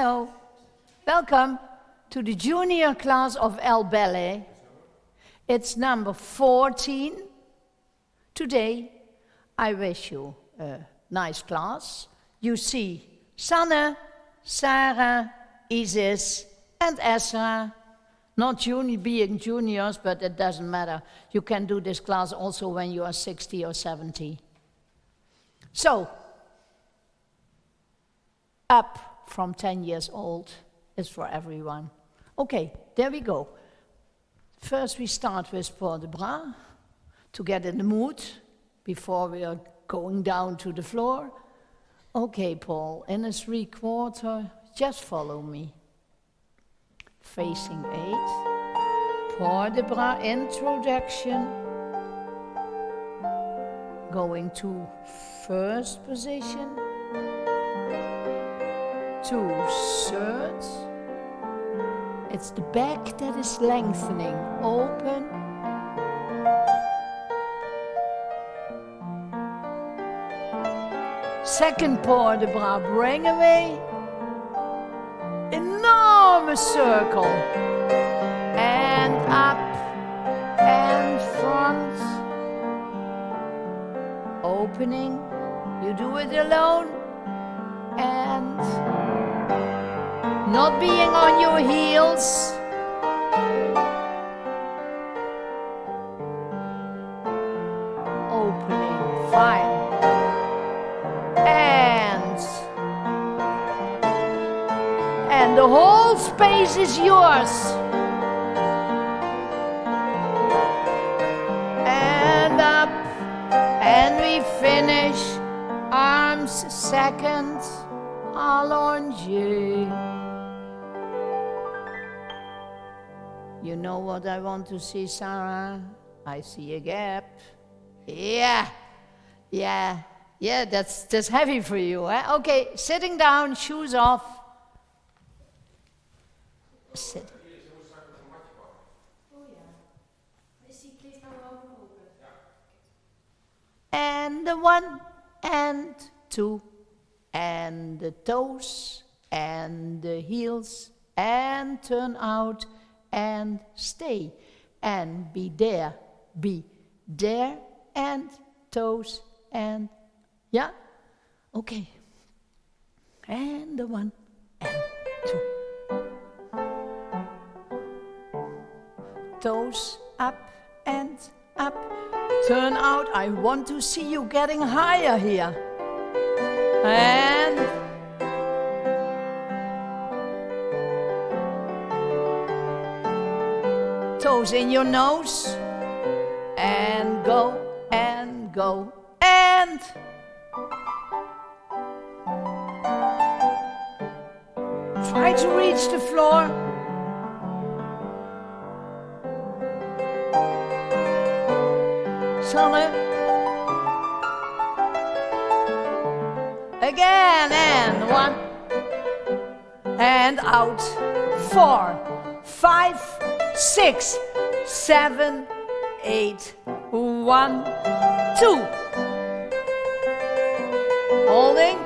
Hello. Welcome to the junior class of LBallet. It's number 14. Today, I wish you a nice class. You see Sanne, Sarah, Isis, and Esra. Not being juniors, but it doesn't matter. You can do this class also when you are 60 or 70. So, up from 10 years old is for everyone. Okay, there we go. First we start with port de bras to get in the mood before we are going down to the floor. Okay, Paul, in a 3/4, just follow me. Facing 8, port de bras introduction, going to first position, to third. It's the back that is lengthening, open. Second port de bras, bring away. Enormous circle. And up and front. Opening. You do it alone. And not being on your heels. Opening. Fine. And the whole space is yours. And up, and we finish. Arms second, allongé. You know what I want to see, Sarah? I see a gap. Yeah, that's heavy for you, eh? Okay, sitting down, shoes off. Sit. And the 1 and 2 and the toes and the heels and turn out and stay and be there and toes and yeah, okay, and the 1 and 2. Toes up and up. Turn out. I want to see you getting higher here. And toes in your nose. And go and go and try to reach the floor. Sanne. Again, and 1, and out, 4, 5, 6, 7, 8, 1, 2. Holding.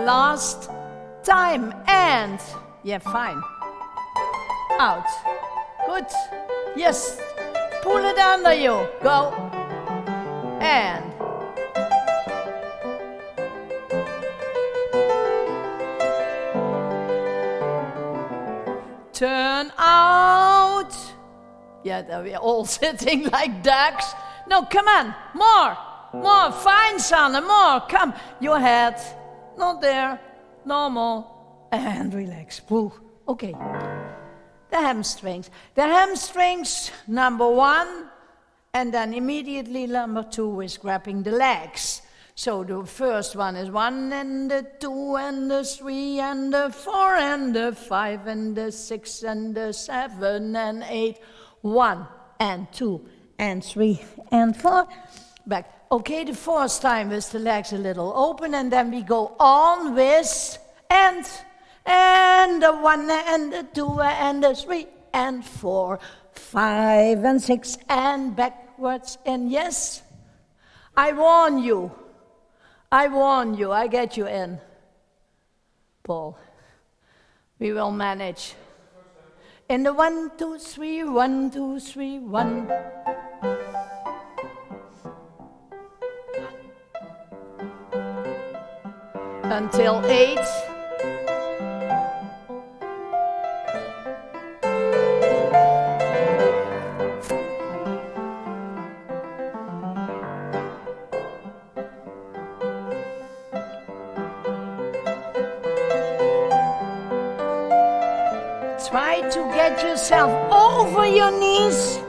Last time, and, yeah, fine. Out, good, yes. Pull it under you. Go. And. Turn out. Yeah, we're all sitting like ducks. No, come on. More. Fine, Sanne. More. Come. Your head. Not there. Normal. And relax. Woo. Okay. The hamstrings. The hamstrings, number 1, and then immediately number 2 is grabbing the legs. So the first one is 1 and the 2 and the 3 and the 4 and the 5 and the 6 and the 7 and 8. 1 and 2 and 3 and 4. Back. Okay, the fourth time with the legs a little open, and then we go on with and the 1 and the 2 and the 3 and 4, 5 and 6 and backwards. And yes, I warn you, I get you in. Paul. We will manage. In the 1, 2, 3, 1, 2, 3, 1. Until 8. Try to get yourself over your knees.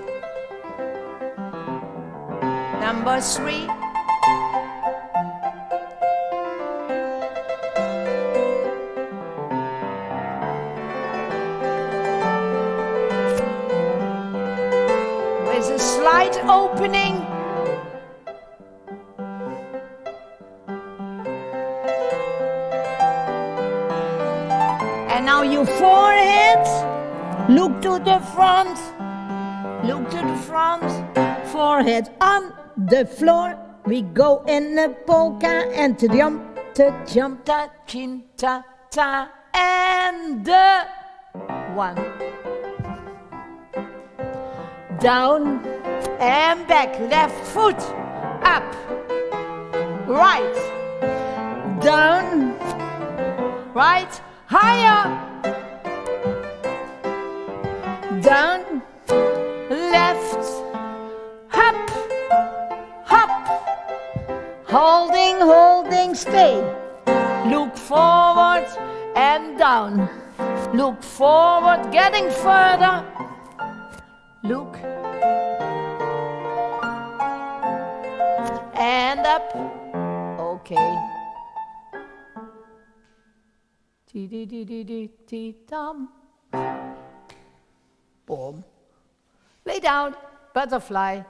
Number 3. With a slight opening. And now your forehead, look to the front, look to the front, forehead on the floor. We go in a polka and to jump, ta, chin, ta, ta, and the 1. Down and back, left foot, up, right, down, right, higher, down, left, up, up, holding, stay. Look forward and down. Look forward, getting further. Look. And up. Okay. Ti-di-di-di-di-di-dum. Boom. Lay down. Butterfly.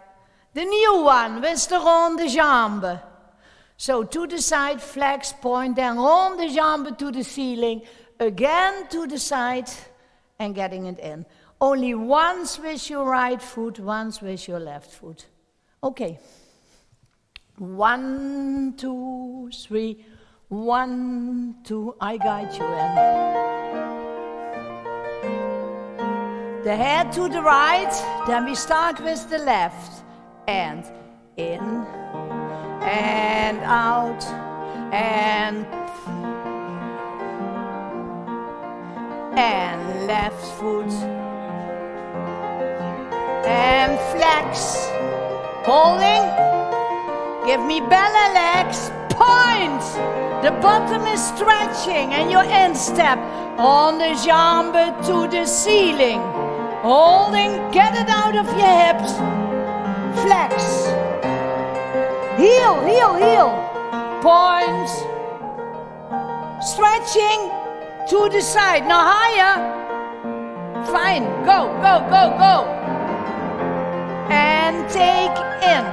The new one with the ronde jambe. So to the side, flex, point, then ronde jambe to the ceiling. Again to the side and getting it in. Only once with your right foot, once with your left foot. Okay. 1, 2, 3. 1, 2. I guide you in. The head to the right. Then we start with the left. And in. And out. And left foot. And flex. Holding. Give me belly legs. Point. The bottom is stretching and your instep on the jambe to the ceiling. Holding. Get it out of your hips. Flex. Heel, heel, heel. Point. Stretching to the side. Now higher. Fine. Go, go, go, go. And take in.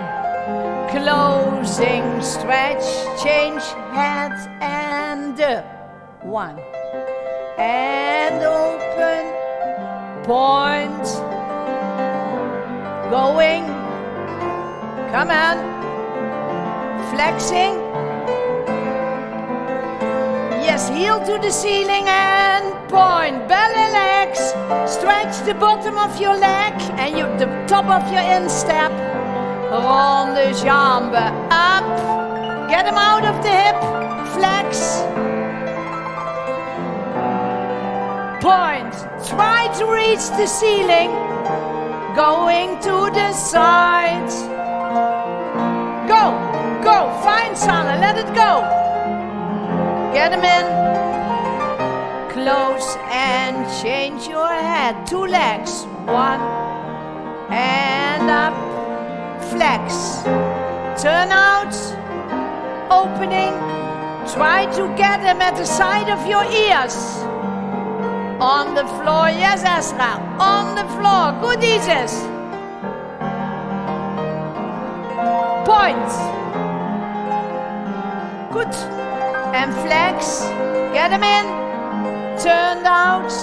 Closing, stretch, change head and 1. And open. Point. Going. Come on. Flexing. Yes, heel to the ceiling and point. Belly legs. Stretch the bottom of your leg and the top of your instep. Ronde jambe up. Get them out of the hip. Flex. Point. Try to reach the ceiling. Going to the side. Go. Go. Fine, Sanne. Let it go. Get them in. Close and change your head. 2 legs. 1. And up. Flex. Turn out. Opening. Try to get them at the side of your ears. On the floor. Yes, Esra. On the floor. Good, Isis. Point. Good. And flex. Get them in. Turned out.